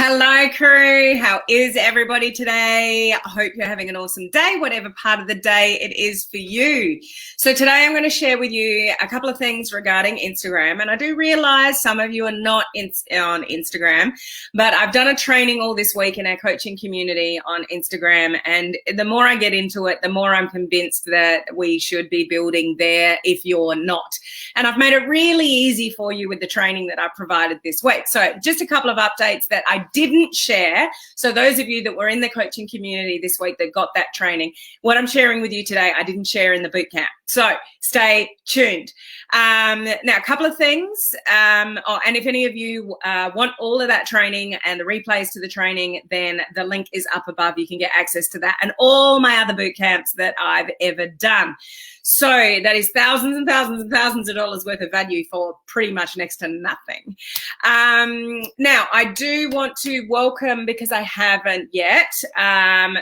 Hello, crew. How is everybody today? I hope you're having an awesome day, whatever part of the day it is for you. So today I'm going to share with you a couple of things regarding Instagram. And I do realize some of you are not on Instagram, but I've done a training all this week in our coaching community on Instagram. And the more I get into it, the more I'm convinced that we should be building there if you're not. And I've made it really easy for you with the training that I provided this week. So just a couple of updates that I didn't share. So those of you that were in the coaching community this week that got that training, what I'm sharing with you today, I didn't share in the bootcamp. So stay tuned. Now, a couple of things. And if any of you want all of that training and the replays to the training, then the link is up above. You can get access to that and all my other boot camps that I've ever done. So that is thousands and thousands and thousands of dollars worth of value for pretty much next to nothing. Now, I do want to welcome, because I haven't yet,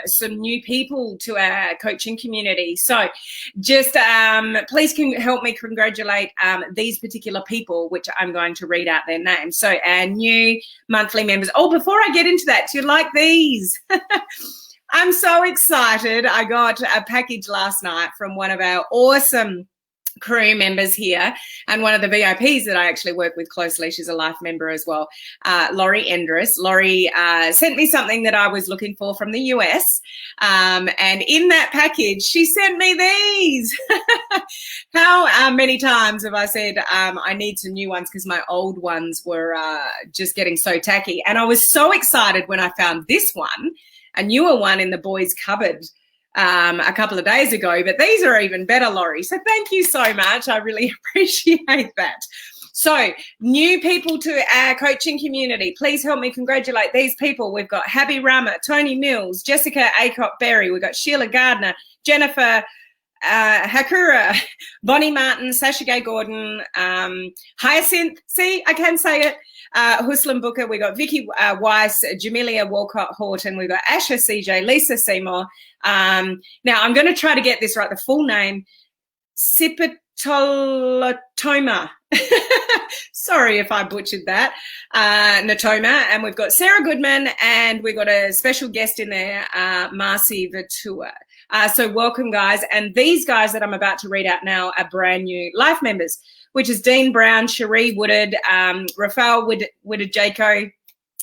some new people to our coaching community. So just please help me congratulate these particular people, which I'm going to read out their names. So our new monthly members. Oh, before I get into that, do you like these? I'm so excited. I got a package last night from one of our awesome crew members here and one of the VIPs that I actually work with closely. She's a life member as well, Laurie Endress. Laurie sent me something that I was looking for from the US, and in that package she sent me these. How many times have I said I need some new ones because my old ones were just getting so tacky, and I was so excited when I found this one, a newer one in the boys' cupboard a couple of days ago, but these are even better, Laurie. So thank you so much. I really appreciate that. So new people to our coaching community, please help me congratulate these people. We've got Habby Rama, Tony Mills, Jessica Acott-Berry. We've got Sheila Gardner, Jennifer Hakura, Bonnie Martin, Sasha Gay Gordon, Hyacinth, see, I can say it, Huslam Booker, we got Vicky Weiss, Jamelia Walcott Horton, we've got Asha CJ, Lisa Seymour. Now I'm going to try to get this right, the full name, Sipitolotoma. Sorry if I butchered that, Natoma. And we've got Sarah Goodman, and we've got a special guest in there, Marcy Vertua. So welcome, guys. And these guys that I'm about to read out now are brand new life members, which is Dean Brown, Cherie Woodard, Rafael Woodard-Jaco,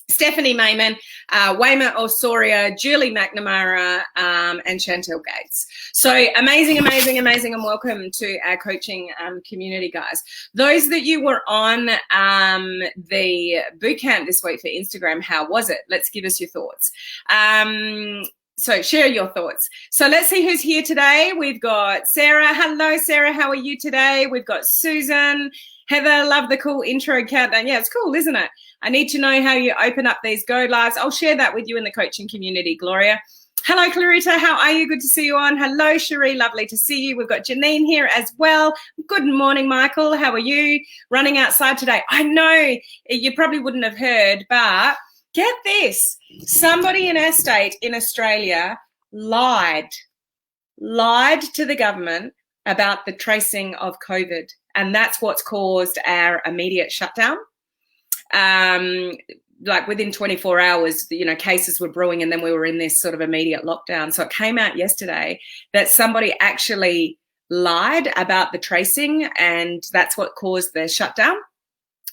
Stephanie Mayman, Wayma Osoria, Julie McNamara, and Chantel Gates. So amazing, amazing, amazing, and welcome to our coaching community, guys. Those that you were on the bootcamp this week for Instagram, how was it? Let's give us your thoughts. So share your thoughts. So let's see who's here today. We've got Sarah. Hello, Sarah. How are you today? We've got Susan. Heather, love the cool intro countdown. Yeah, it's cool, isn't it? I need to know how you open up these Go Lives. I'll share that with you in the coaching community, Gloria. Hello, Clarita. How are you? Good to see you on. Hello, Cherie. Lovely to see you. We've got Janine here as well. Good morning, Michael. How are you? Running outside today. I know you probably wouldn't have heard, but get this. Somebody in our state in Australia lied to the government about the tracing of COVID. And that's what's caused our immediate shutdown. Like within 24 hours, cases were brewing, and then we were in this sort of immediate lockdown. So it came out yesterday that somebody actually lied about the tracing, and that's what caused the shutdown.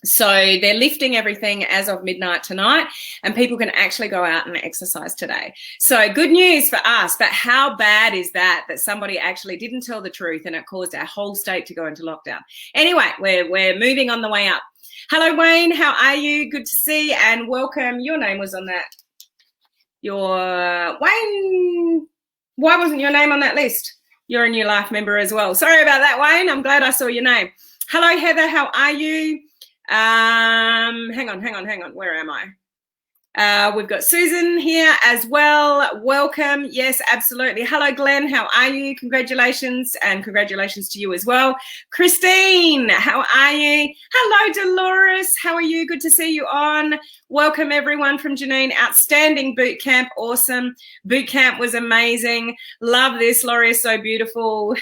So they're lifting everything as of midnight tonight, and people can actually go out and exercise today. So good news for us, but how bad is that somebody actually didn't tell the truth and it caused our whole state to go into lockdown? Anyway, we're moving on the way up. Hello, Wayne. How are you? Good to see and welcome. Your name was on that. Wayne. Why wasn't your name on that list? You're a new life member as well. Sorry about that, Wayne. I'm glad I saw your name. Hello, Heather. How are you? Hang on. Where am I? We've got Susan here as well. Welcome. Yes, absolutely. Hello, Glenn. How are you? Congratulations, and congratulations to you as well. Christine, how are you? Hello, Dolores. How are you? Good to see you on. Welcome, everyone from Janine. Outstanding boot camp. Awesome. Boot camp was amazing. Love this. Laurie is so beautiful.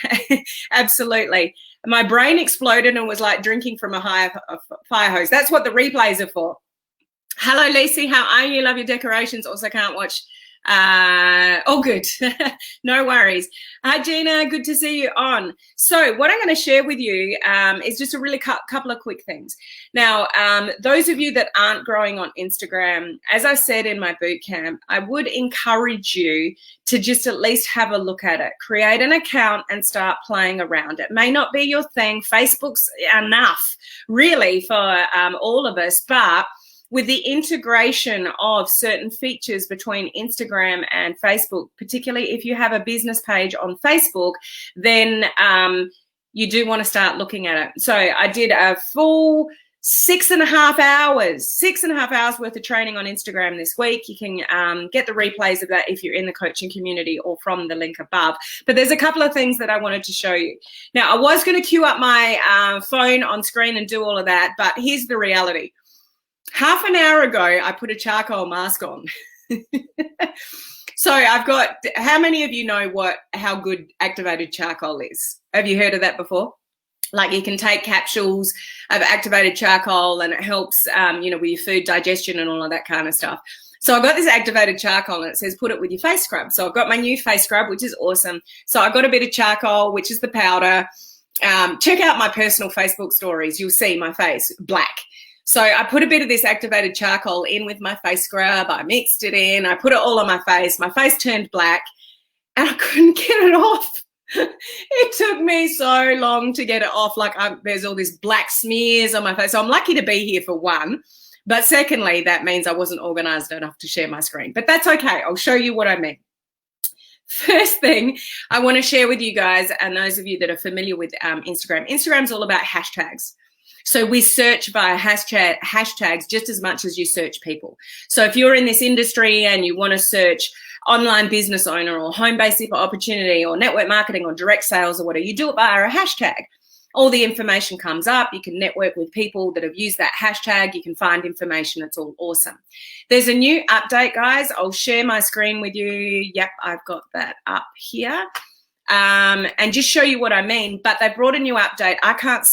Absolutely. My brain exploded and was like drinking from a fire hose. That's what the replays are for. Hello, Lacey. How are you? Love your decorations. Also can't watch. Oh, good. No worries. Hi, Gina. Good to see you on. So what I'm going to share with you is just a really couple of quick things. Now, those of you that aren't growing on Instagram, as I said in my boot camp, I would encourage you to just at least have a look at it. Create an account and start playing around. It may not be your thing. Facebook's enough, really, for all of us, but with the integration of certain features between Instagram and Facebook, particularly if you have a business page on Facebook, then you do want to start looking at it. So I did a full 6.5 hours worth of training on Instagram this week. You can get the replays of that if you're in the coaching community or from the link above. But there's a couple of things that I wanted to show you. Now, I was going to queue up my phone on screen and do all of that, but here's the reality. Half an hour ago, I put a charcoal mask on. So I've got, how many of you know how good activated charcoal is? Have you heard of that before? Like you can take capsules of activated charcoal and it helps, with your food digestion and all of that kind of stuff. So I've got this activated charcoal and it says put it with your face scrub. So I've got my new face scrub, which is awesome. So I've got a bit of charcoal, which is the powder. Check out my personal Facebook stories. You'll see my face black. So I put a bit of this activated charcoal in with my face scrub. I mixed it in. I put it all on my face. My face turned black and I couldn't get it off. It took me so long to get it off. Like there's all these black smears on my face. So I'm lucky to be here for one. But secondly, that means I wasn't organized enough to share my screen. But that's okay. I'll show you what I mean. First thing I want to share with you guys, and those of you that are familiar with Instagram, Instagram's all about hashtags. So we search via hashtags just as much as you search people. So if you're in this industry and you want to search online business owner or home-based opportunity or network marketing or direct sales or whatever, you do it via a hashtag. All the information comes up. You can network with people that have used that hashtag. You can find information. It's all awesome. There's a new update, guys. I'll share my screen with you. Yep, I've got that up here. And just show you what I mean. But they brought a new update. I can't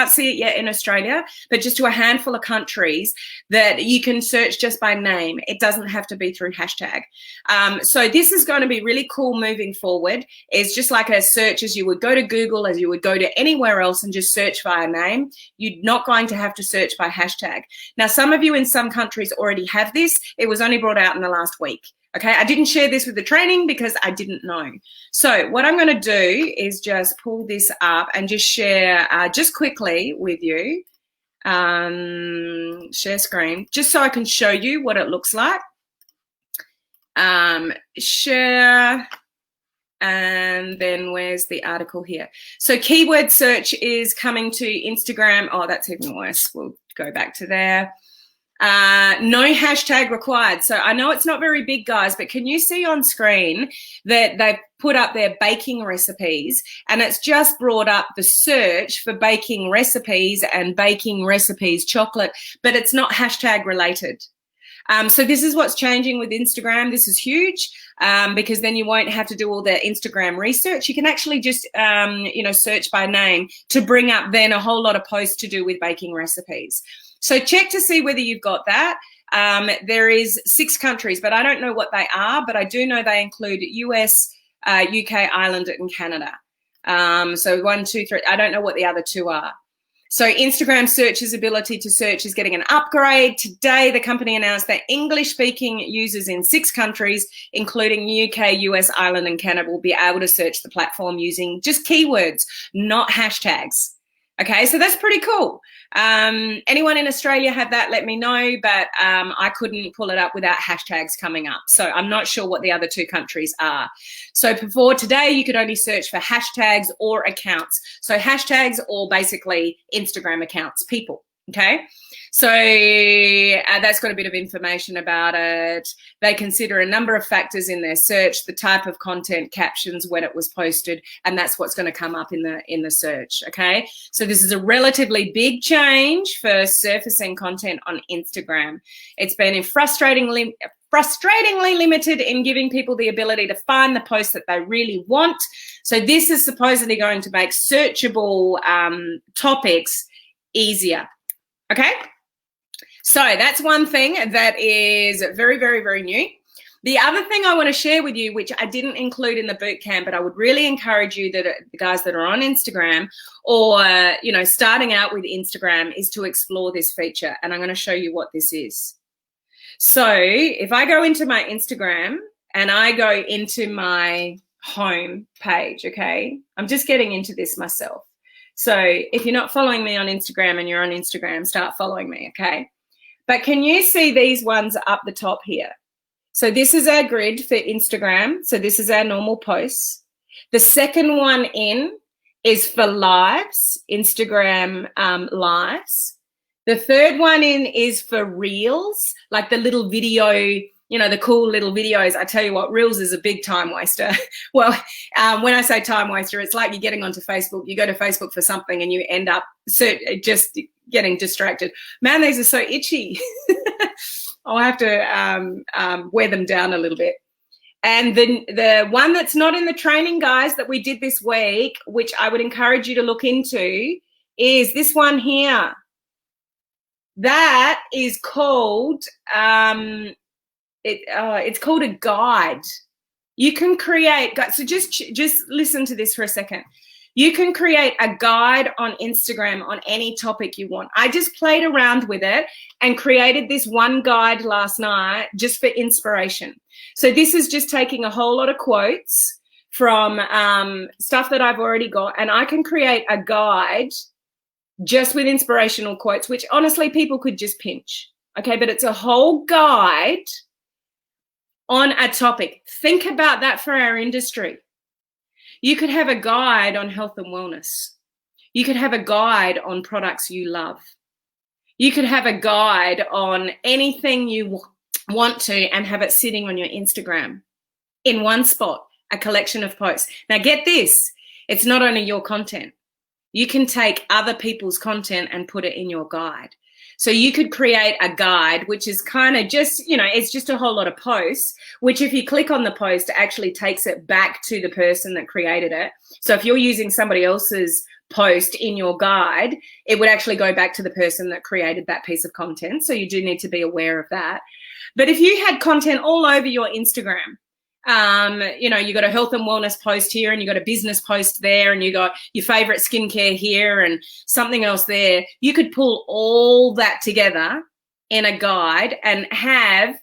see it yet in Australia, but just to a handful of countries that you can search just by name. It doesn't have to be through hashtag. So this is going to be really cool moving forward. It's just like a search as you would go to Google, as you would go to anywhere else and just search by a name. You're not going to have to search by hashtag. Now, some of you in some countries already have this. It was only brought out in the last week. Okay, I didn't share this with the training because I didn't know. So what I'm going to do is just pull this up and just share just quickly with you, share screen, just so I can show you what it looks like. Share, and then where's the article here? So keyword search is coming to Instagram. Oh, that's even worse. We'll go back to there. No hashtag required. So I know it's not very big, guys, but can you see on screen that they've put up their baking recipes and it's just brought up the search for baking recipes and baking recipes chocolate, but it's not hashtag related. So this is what's changing with Instagram. This is huge because then you won't have to do all the Instagram research. You can actually just, search by name to bring up then a whole lot of posts to do with baking recipes. So check to see whether you've got that. There is 6 countries, but I don't know what they are, but I do know they include US, UK, Ireland, and Canada. So 1, 2, 3, I don't know what the other 2 are. So Instagram search's ability to search is getting an upgrade. Today, the company announced that English-speaking users in 6 countries, including UK, US, Ireland, and Canada, will be able to search the platform using just keywords, not hashtags. Okay, so that's pretty cool. Anyone in Australia have that? Let me know, but I couldn't pull it up without hashtags coming up. So I'm not sure what the other 2 countries are. So before today, you could only search for hashtags or accounts. So hashtags or basically Instagram accounts, people, okay? So that's got a bit of information about it. They consider a number of factors in their search, the type of content, captions, when it was posted, and that's what's going to come up in the search, okay? So this is a relatively big change for surfacing content on Instagram. It's been frustratingly limited in giving people the ability to find the posts that they really want. So this is supposedly going to make searchable topics easier, okay? So that's one thing that is very, very, very new. The other thing I want to share with you, which I didn't include in the boot camp, but I would really encourage you, that the guys that are on Instagram or, you know, starting out with Instagram, is to explore this feature. And I'm going to show you what this is. So if I go into my Instagram and I go into my home page, okay, I'm just getting into this myself. So if you're not following me on Instagram and you're on Instagram, start following me, okay? But can you see these ones up the top here? So this is our grid for Instagram. So this is our normal posts. The second one in is for lives, Instagram lives. The third one in is for reels, like the little video, you know, the cool little videos. I tell you what, reels is a big time waster. Well, when I say time waster, it's like you're getting onto Facebook. You go to Facebook for something and you end up just getting distracted. Man, these are so itchy. I'll have to wear them down a little bit. And the one that's not in the training, guys, that we did this week, which I would encourage you to look into, is this one here. That is called, it's called a guide. You can create, so just listen to this for a second. You can create a guide on Instagram on any topic you want. I just played around with it and created this one guide last night just for inspiration. So this is just taking a whole lot of quotes from stuff that I've already got, and I can create a guide just with inspirational quotes, which honestly people could just pinch. Okay, but it's a whole guide on a topic. Think about that for our industry. You could have a guide on health and wellness. You could have a guide on products you love. You could have a guide on anything you want to and have it sitting on your Instagram in one spot, a collection of posts. Now get this, it's not only your content. You can take other people's content and put it in your guide. So you could create a guide, which is kind of just, you know, it's just a whole lot of posts, which if you click on the post, actually takes it back to the person that created it. So if you're using somebody else's post in your guide, it would actually go back to the person that created that piece of content. So you do need to be aware of that. But if you had content all over your Instagram, you know, you got a health and wellness post here and you got a business post there and you got your favorite skincare here and something else there, you could pull all that together in a guide and have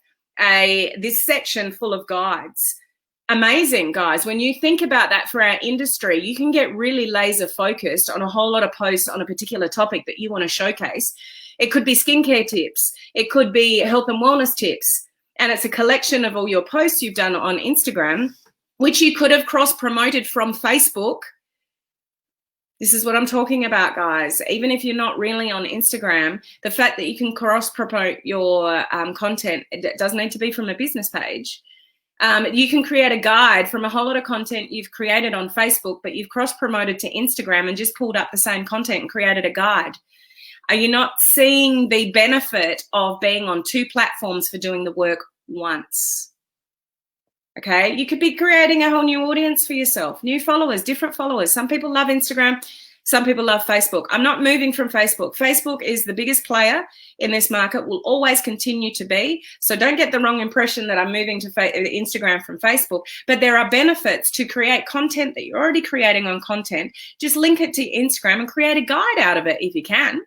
this section full of guides. Amazing, guys. When you think about that for our industry, you can get really laser focused on a whole lot of posts on a particular topic that you want to showcase. It could be skincare tips. It could be health and wellness tips. And it's a collection of all your posts you've done on Instagram, which you could have cross-promoted from Facebook. This is what I'm talking about, guys. Even if you're not really on Instagram, the fact that you can cross-promote your content, it doesn't need to be from a business page. You can create a guide from a whole lot of content you've created on Facebook, but you've cross-promoted to Instagram and just pulled up the same content and created a guide. Are you not seeing the benefit of being on two platforms for doing the work once? Okay, you could be creating a whole new audience for yourself, new followers, different followers. Some people love Instagram, some people love Facebook. I'm not moving from Facebook. Facebook is the biggest player in this market, will always continue to be. So don't get the wrong impression that I'm moving to Instagram from Facebook. But there are benefits to create content that you're already creating on content. Just link it to Instagram and create a guide out of it if you can.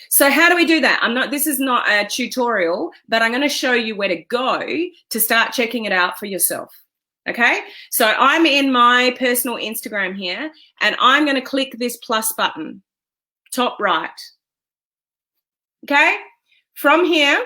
So how do we do that? This is not a tutorial, but I'm going to show you where to go to start checking it out for yourself. Okay, so I'm in my personal Instagram here and I'm going to click this plus button, top right. Okay, from here,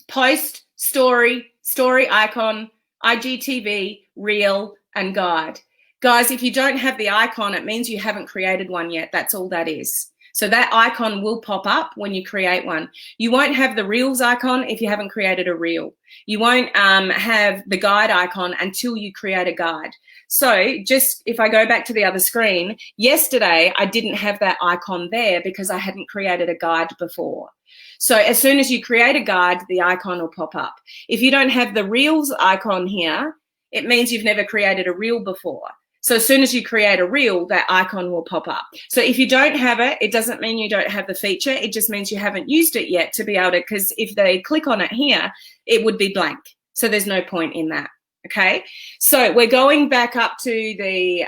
post, story icon, IGTV, reel, and guide. Guys, if you don't have the icon, it means you haven't created one yet. That's all that is. So that icon will pop up when you create one. You won't have the reels icon if you haven't created a reel. You won't have the guide icon until you create a guide. So just if I go back to the other screen, yesterday I didn't have that icon there because I hadn't created a guide before. So as soon as you create a guide, the icon will pop up. If you don't have the reels icon here, it means you've never created a reel before. So as soon as you create a reel, that icon will pop up. So if you don't have it, it doesn't mean you don't have the feature. It just means you haven't used it yet to be able to, because if they click on it here, it would be blank. So there's no point in that. Okay. So we're going back up to the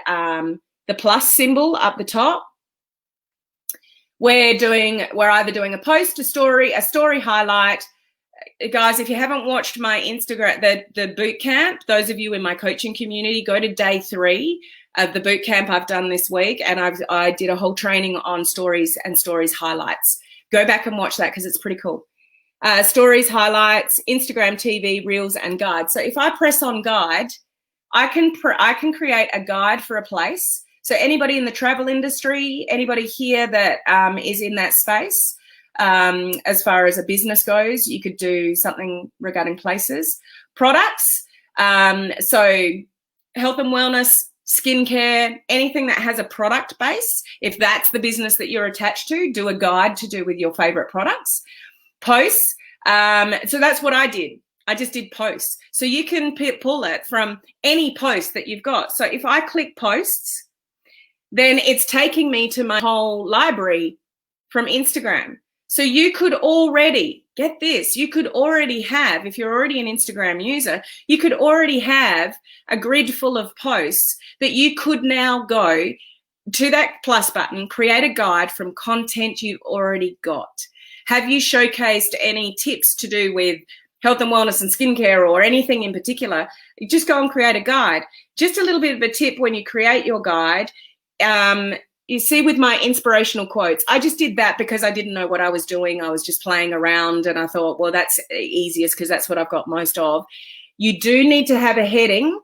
plus symbol up the top. We're either doing a post, a story highlight. Guys, if you haven't watched my Instagram, the boot camp, those of you in my coaching community, go to day 3 of the boot camp I've done this week, and I did a whole training on stories and stories highlights. Go back and watch that because it's pretty cool. Stories, highlights, Instagram TV, reels, and guide. So if I press on guide, I can create a guide for a place. So anybody in the travel industry, anybody here that is in that space, as far as a business goes, you could do something regarding places, products. So health and wellness, skincare, anything that has a product base. If that's the business that you're attached to, do a guide to do with your favorite products. Posts. So that's what I did. I just did posts. So you can pull it from any post that you've got. So if I click posts, then it's taking me to my whole library from Instagram. So you could already, get this, you could already have, if you're already an Instagram user, you could already have a grid full of posts that you could now go to that plus button, create a guide from content you've already got. Have you showcased any tips to do with health and wellness and skincare or anything in particular? You just go and create a guide. Just a little bit of a tip when you create your guide. You see with my inspirational quotes, I just did that because I didn't know what I was doing. I was just playing around and I thought, well, that's easiest because that's what I've got most of. You do need to have a heading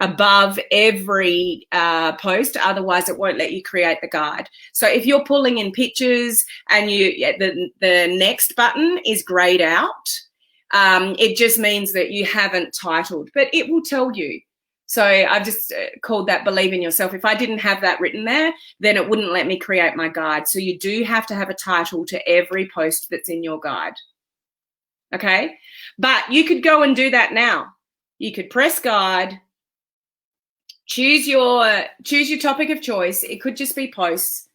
above every post, otherwise it won't let you create the guide. So if you're pulling in pictures and the next button is grayed out, it just means that you haven't titled, but it will tell you. So I've just called that believe in yourself. If I didn't have that written there, then it wouldn't let me create my guide. So you do have to have a title to every post that's in your guide. Okay, but you could go and do that now. You could press guide, choose your topic of choice. It could just be posts,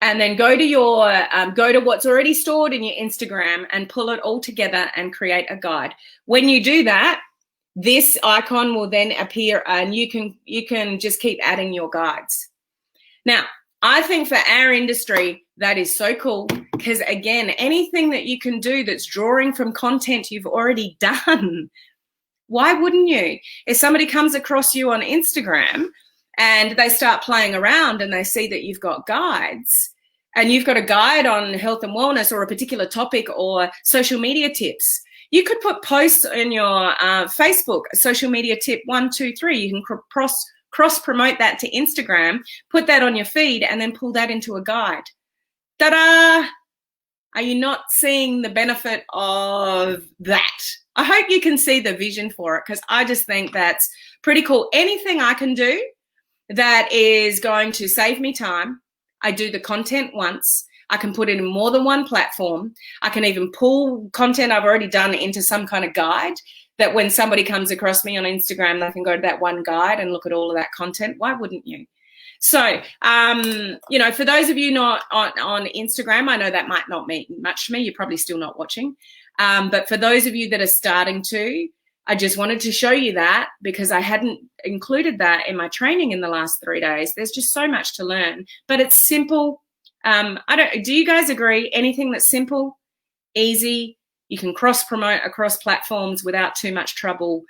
and then go to what's already stored in your Instagram and pull it all together and create a guide. When you do that, this icon will then appear and you can just keep adding your guides. Now, I think for our industry, that is so cool because, again, anything that you can do that's drawing from content you've already done, why wouldn't you? If somebody comes across you on Instagram and they start playing around and they see that you've got guides and you've got a guide on health and wellness or a particular topic or social media tips, you could put posts in your Facebook, social media tip 1, 2, 3. You can cross promote that to Instagram, put that on your feed, and then pull that into a guide. Ta-da! Are you not seeing the benefit of that? I hope you can see the vision for it because I just think that's pretty cool. Anything I can do that is going to save me time, I do the content once. I can put it in more than one platform. I can even pull content I've already done into some kind of guide that when somebody comes across me on Instagram, they can go to that one guide and look at all of that content. Why wouldn't you? So, for those of you not on Instagram, I know that might not mean much to me. You're probably still not watching. But for those of you that are starting to, I just wanted to show you that because I hadn't included that in my training in the last 3 days. There's just so much to learn, but it's simple. Do you guys agree? Anything that's simple, easy, you can cross promote across platforms without too much trouble,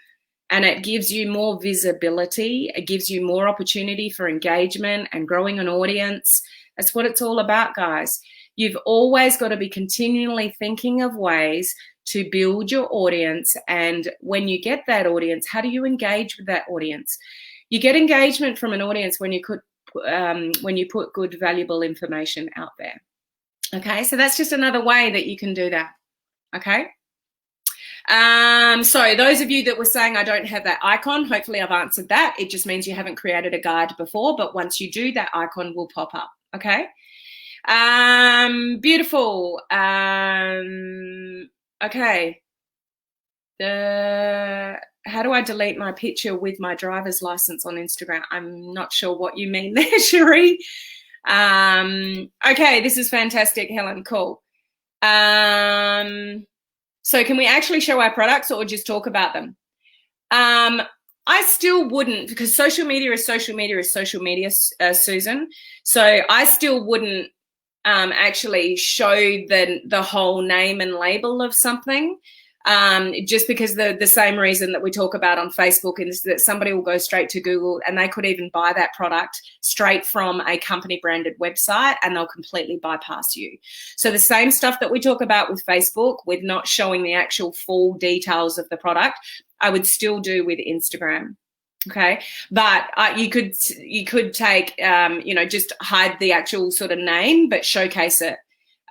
and it gives you more visibility. It gives you more opportunity for engagement and growing an audience. That's what it's all about, guys. You've always got to be continually thinking of ways to build your audience. And when you get that audience, how do you engage with that audience? You get engagement from an audience when you put good, valuable information out there. Okay, so that's just another way that you can do that. Okay. So those of you that were saying I don't have that icon, hopefully I've answered that. It just means you haven't created a guide before, but once you do, that icon will pop up. Okay. Beautiful. Okay. how do I delete my picture with my driver's license on Instagram? I'm not sure what you mean there, Cherie. Okay, this is fantastic, Helen. Cool. So can we actually show our products or just talk about them? I still wouldn't, because social media is social media is social media, Susan. So I still wouldn't actually show the whole name and label of something, just because the same reason that we talk about on Facebook is that somebody will go straight to Google and they could even buy that product straight from a company branded website and they'll completely bypass you. So the same stuff that we talk about with Facebook, with not showing the actual full details of the product, I would still do with Instagram. Okay, but you could take, just hide the actual sort of name, but showcase it.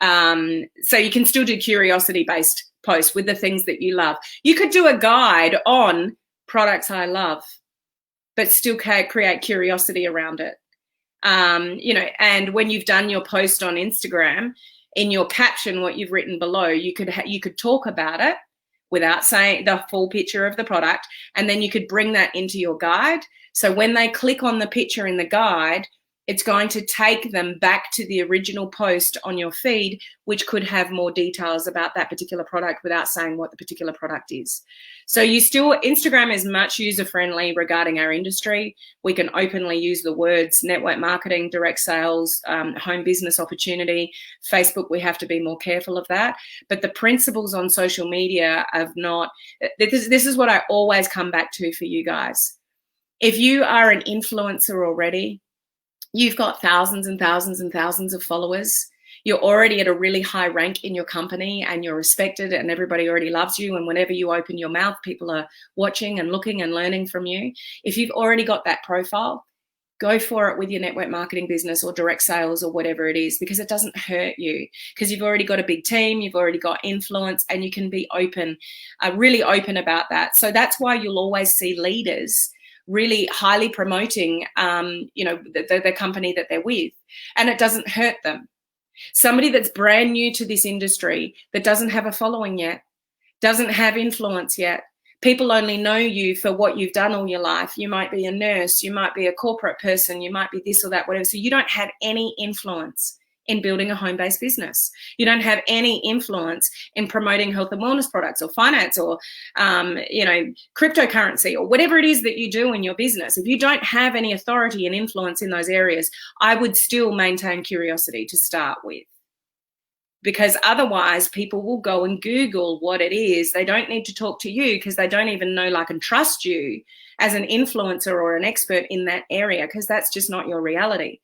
So you can still do curiosity-based posts with the things that you love. You could do a guide on products I love, but still create curiosity around it. And when you've done your post on Instagram, in your caption, what you've written below, you could talk about it without saying the full picture of the product, and then you could bring that into your guide. So when they click on the picture in the guide, it's going to take them back to the original post on your feed, which could have more details about that particular product without saying what the particular product is. So Instagram is much user-friendly regarding our industry. We can openly use the words network marketing, direct sales, home business opportunity. Facebook, we have to be more careful of that. But the principles on social media of not, this is what I always come back to for you guys. If you are an influencer already, you've got thousands and thousands and thousands of followers. You're already at a really high rank in your company and you're respected and everybody already loves you. And whenever you open your mouth, people are watching and looking and learning from you. If you've already got that profile, go for it with your network marketing business or direct sales or whatever it is, because it doesn't hurt you, because you've already got a big team, you've already got influence, and you can be open, really open about that. So that's why you'll always see leaders really highly promoting, the company that they're with, and it doesn't hurt them. Somebody that's brand new to this industry, that doesn't have a following yet, doesn't have influence yet, people only know you for what you've done all your life. You might be a nurse, you might be a corporate person, you might be this or that, whatever. So you don't have any influence in building a home-based business. You don't have any influence in promoting health and wellness products or finance or, cryptocurrency or whatever it is that you do in your business. If you don't have any authority and influence in those areas, I would still maintain curiosity to start with. Because otherwise people will go and Google what it is. They don't need to talk to you because they don't even know, like, and trust you as an influencer or an expert in that area, because that's just not your reality.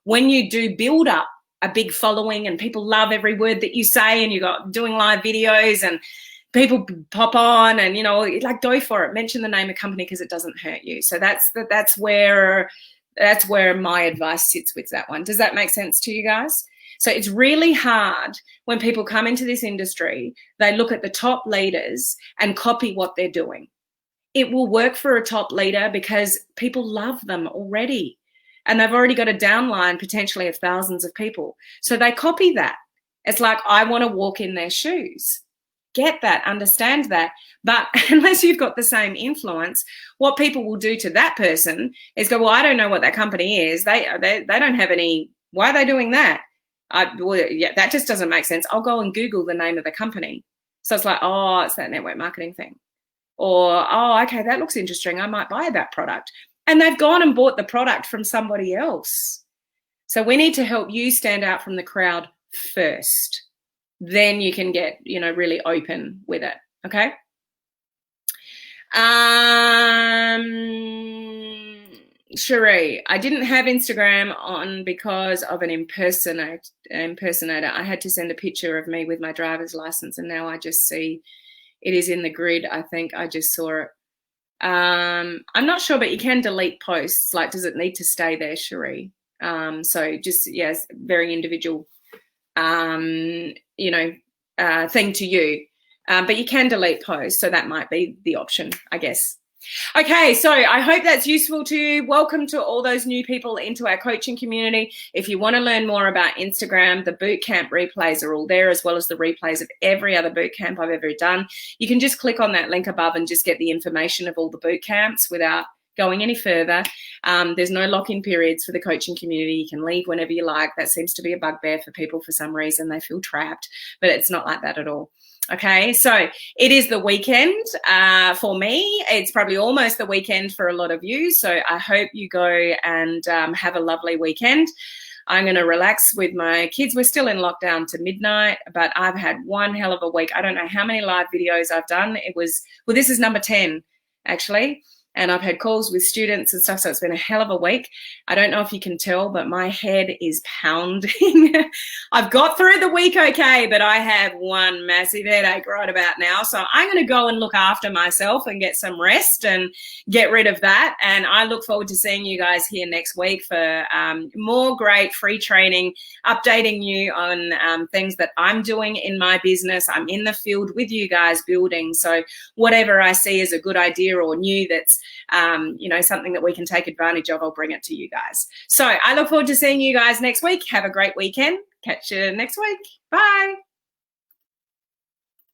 When you do build up a big following and people love every word that you say and you got doing live videos and people pop on and, go for it. Mention the name of company because it doesn't hurt you. So that's where my advice sits with that one. Does that make sense to you guys? So it's really hard when people come into this industry, they look at the top leaders and copy what they're doing. It will work for a top leader because people love them already. And they've already got a downline potentially of thousands of people. So they copy that. It's like, I want to walk in their shoes. Get that, understand that. But unless you've got the same influence, what people will do to that person is go, well, I don't know what that company is. They don't have any, why are they doing that? That just doesn't make sense. I'll go and Google the name of the company. So it's like, oh, it's that network marketing thing. Or, oh, okay, that looks interesting. I might buy that product. And they've gone and bought the product from somebody else. So we need to help you stand out from the crowd first. Then you can get, really open with it. Okay. Cherie, I didn't have Instagram on because of an impersonator. I had to send a picture of me with my driver's license, and now I just see it is in the grid. I think I just saw it. I'm not sure, but you can delete posts. Like, does it need to stay there, Cherie? So just, yes, very individual, thing to you. But you can delete posts, so that might be the option, I guess. Okay, so I hope that's useful to you. Welcome to all those new people into our coaching community. If you want to learn more about Instagram, the bootcamp replays are all there, as well as the replays of every other bootcamp I've ever done. You can just click on that link above and just get the information of all the bootcamps without going any further. There's no lock-in periods for the coaching community. You can leave whenever you like. That seems to be a bugbear for people for some reason. They feel trapped, but it's not like that at all. Okay, so it is the weekend for me. It's probably almost the weekend for a lot of you. So I hope you go and have a lovely weekend. I'm going to relax with my kids. We're still in lockdown to midnight, but I've had one hell of a week. I don't know how many live videos I've done. This is number 10, actually. And I've had calls with students and stuff, so it's been a hell of a week. I don't know if you can tell, but my head is pounding. I've got through the week okay, but I have one massive headache right about now. So I'm going to go and look after myself and get some rest and get rid of that. And I look forward to seeing you guys here next week for more great free training, updating you on things that I'm doing in my business. I'm in the field with you guys building. So whatever I see as a good idea or new that's something that we can take advantage of, I'll bring it to you guys. So I look forward to seeing you guys next week. Have a great weekend. Catch you next week. Bye.